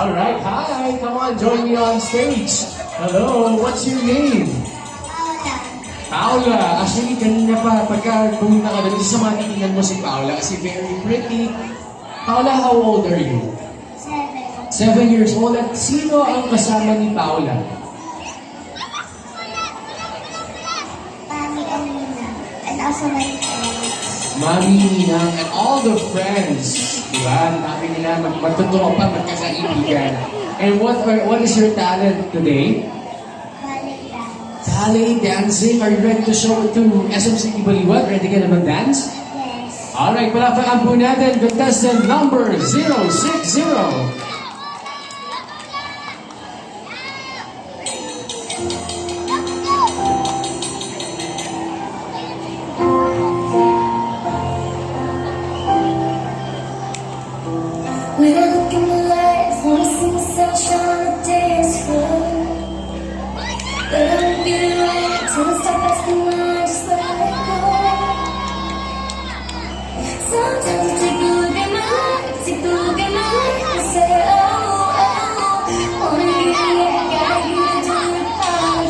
Alright, hi! Come on, join me on stage. Hello, what's your name? Paula. Actually, kanina pa, pagka pumunta ka doon, isa sa mga titingnan mo si Paula kasi very pretty. Paula, how old are you? 7 years old. At sino ang kasama ni Paula? Mami and Nina. And also my friends. Mami, Ninang, and all the friends. Diba? Dami nila magtutropa, magkakaibigan. And what is your talent today? Ballet dance. Ballet dancing. Are you ready to show it to SMC Baliwag? Ready ka na mag-dance? Yes. Alright, palakpakan po natin contestant number 060. When I look in the lights, wanna see the sunshine on the dance floor. But I don't get it right till I stop asking why, just let it go. Sometimes I take a look at my life, take a look at my life and say, oh, wanna get it, gotta get it to the power.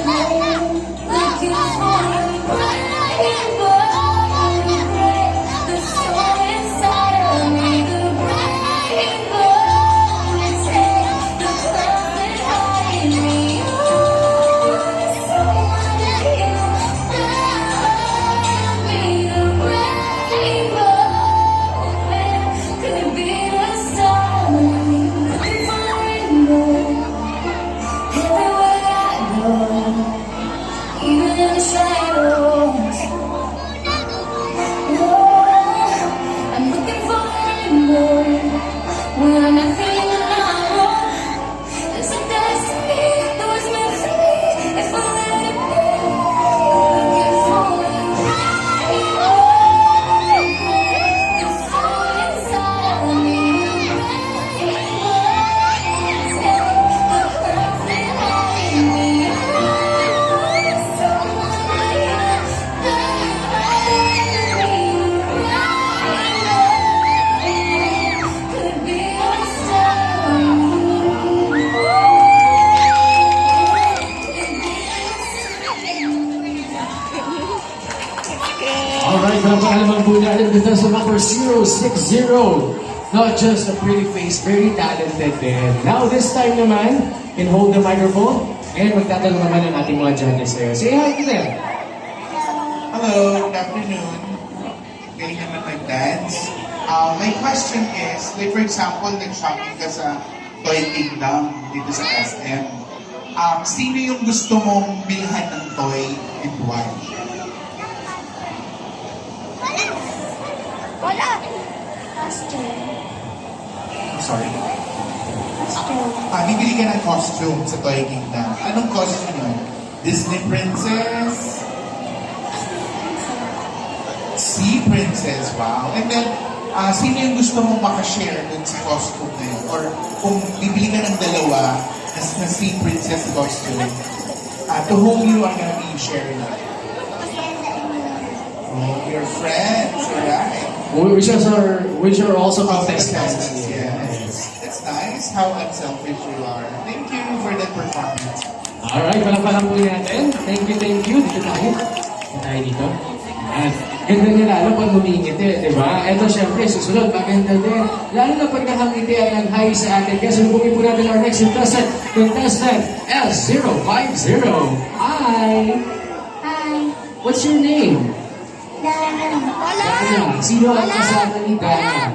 Looking for you, bright and bold, the soul inside of me, the bright and bold, take the clouds that hide me. Oh, someone like you, love me, the rainbow, could be the star, looking for a rainbow, everywhere I go, even in the shadows. I'm looking for a rainbow when I'm not feeling alone. There's a destiny that was meant for me if I let it be. Looking for a rainbow, the soul inside of me. Take the clouds that hide me. Someone like you, could be a star. Alright, palakpakan po natin contestant number 060. Not just a pretty face, very talented din. Now, this time naman, can hold the microphone and magtatanong naman ang ating mga judges sa'yo. Say hi to them. Hello, good afternoon. Galing naman mag-dance. My question is, like for example, nag-shopping ka sa Toy Kingdom dito sa SM. Sino yung gusto mong bilhan ng toy and why? Wala. Costume. Sorry. Costume. Bibili ka ng costume sa Toy Kingdom. Anong costume yun? Disney Princess? Sea Princess, wow. And then, sino yung gusto mong makashare dun sa costume na yun? Or kung bibili ka ng dalawa na Sea Princess costume, to whom you are gonna be sharing it? Oh, your friends, alright. Which are also Contestants, contestants. yes. That's nice how unselfish you are. Thank you for that performance. Alright, palakpakan po natin. Thank you, thank you. Dito tayo. Dito tayo dito. Ayan. Ganda niya lalo pag humingiti, di ba? Ito syempre, susunod, maganda din. Lalo na pag nakangiti at nag-hi sa atin. Kaya subukin po natin our next contestant, S050. Hi! Hi. What's your name? Dana. Dana. Sino ang kasama ni Dana?